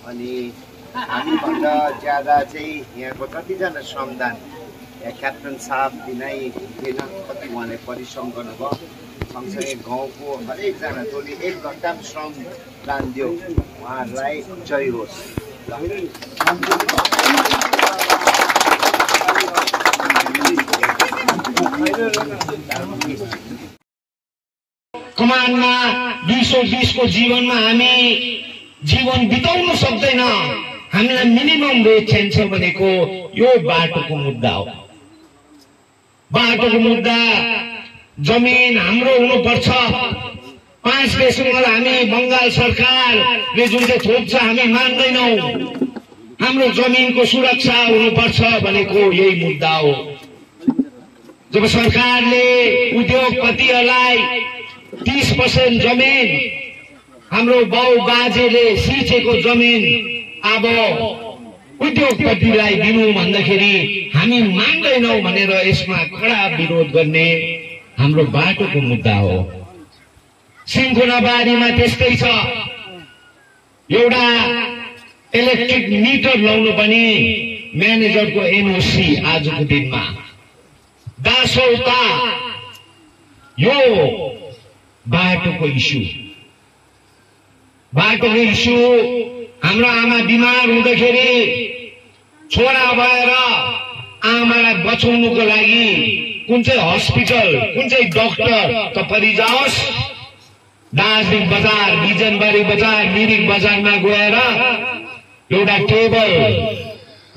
अनि हामीभन्दा ज्यादा चाहिँ यहाँको कतिजना श्रमदान क्याप्टन साहब दिनै थिएन, कति उहाँले परिश्रम गर्नुभयो। सँगसँगै गाउँको हरेकजना टोली 1 घन्टा श्रमदान दियो। उहाँहरूलाई जय होस्। कमानमा 2020 को जीवनमा हामी जीवन बिताउन सक्दैन। हामीलाई मिनिमम वेज चाहिन्छ भनेको यो बाटोको मुद्दा हो। बाटोको मुद्दा जमिन हाम्रो हुनुपर्छ। 5 डेसिमल हामी बंगाल सरकारले जुन चाहिँ थोप्छ हामी मान्दैनौं। हाम्रो जमिनको सुरक्षा हुनुपर्छ भनेको यही मुद्दा हो। जब सरकारले उद्योगपतिहरूलाई 30% जमिन हाम्रो बाउ बाजेले सिचेको जमिन अब उद्योगपतिलाई दिनु भन्दाखेरि हामी मान्दैनौं भनेर यसमा कडा विरोध गर्ने हाम्रो बाटोको मुद्दा हो। सिन्कोनाबारीमा त्यस्तै छ। एउटा इलेक्ट्रिक मिटर लाउनु पनि म्यानेजरको एनओसी आजको दिनमा। दासौता यो बाटोको इस्यु। बाटोको इस्यु हाम्रो आमा बिमार हुँदाखेरि छोरा भएर आमालाई बचाउनुको लागि कुन चाहिँ हस्पिटल, कुन चाहिँ डाक्टर तपाईँ जाओस्। दार्जिलिङ बजार, बिजनबारी बजार, मिरिक बजारमा गएर एउटा टेबल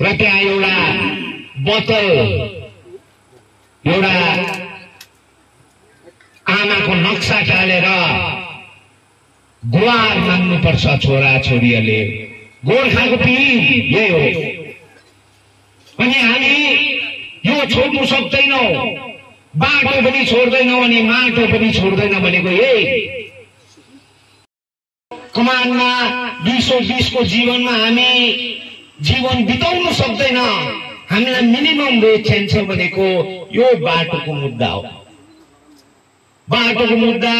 र त्यहाँ एउटा बोतल, एउटा आमाको नक्सा टालेर गुहार माग्नुपर्छ छोरा छोरीहरूले। गोर्खाको पीर यही हो। अनि हामी यो छोड्नु सक्दैनौं। बाटो पनि छोड्दैनौं अनि माटो पनि छोड्दैन भनेको यही। कमानमा 2020 को जीवनमा हामी जीवन बिताउन सक्दैन। हामीलाई मिनिमम वेज चाहिन्छ भनेको यो बाटोको मुद्दा हो। बाटोको मुद्दा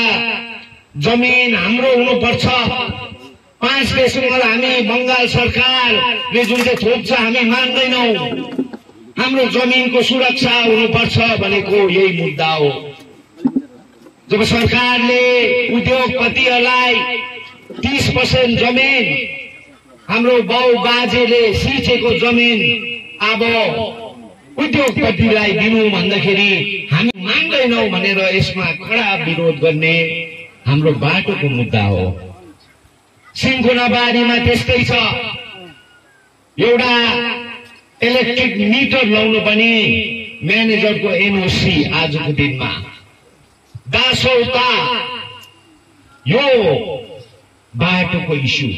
जमिन हाम्रो हुनुपर्छ। 5 डेसिमल हामी बंगाल सरकारले जुन चाहिँ थोप्छ हामी मान्दैनौं। हाम्रो जमिनको सुरक्षा हुनुपर्छ भनेको यही मुद्दा हो। जब सरकारले उद्योगपतिहरूलाई 30% जमिन हाम्रो बाउ बाजेले सिचेको जमिन अब उद्योगपतिलाई दिनु भन्दाखेरि हामी मान्दैनौं भनेर यसमा कडा विरोध गर्ने हाम्रो बाटोको मुद्दा हो। सिन्कोनाबारीमा त्यस्तै छ। एउटा इलेक्ट्रिक मिटर लाउनु पनि म्यानेजरको एनओसी आजको दिनमा। दासौता यो बाटोको इस्यु।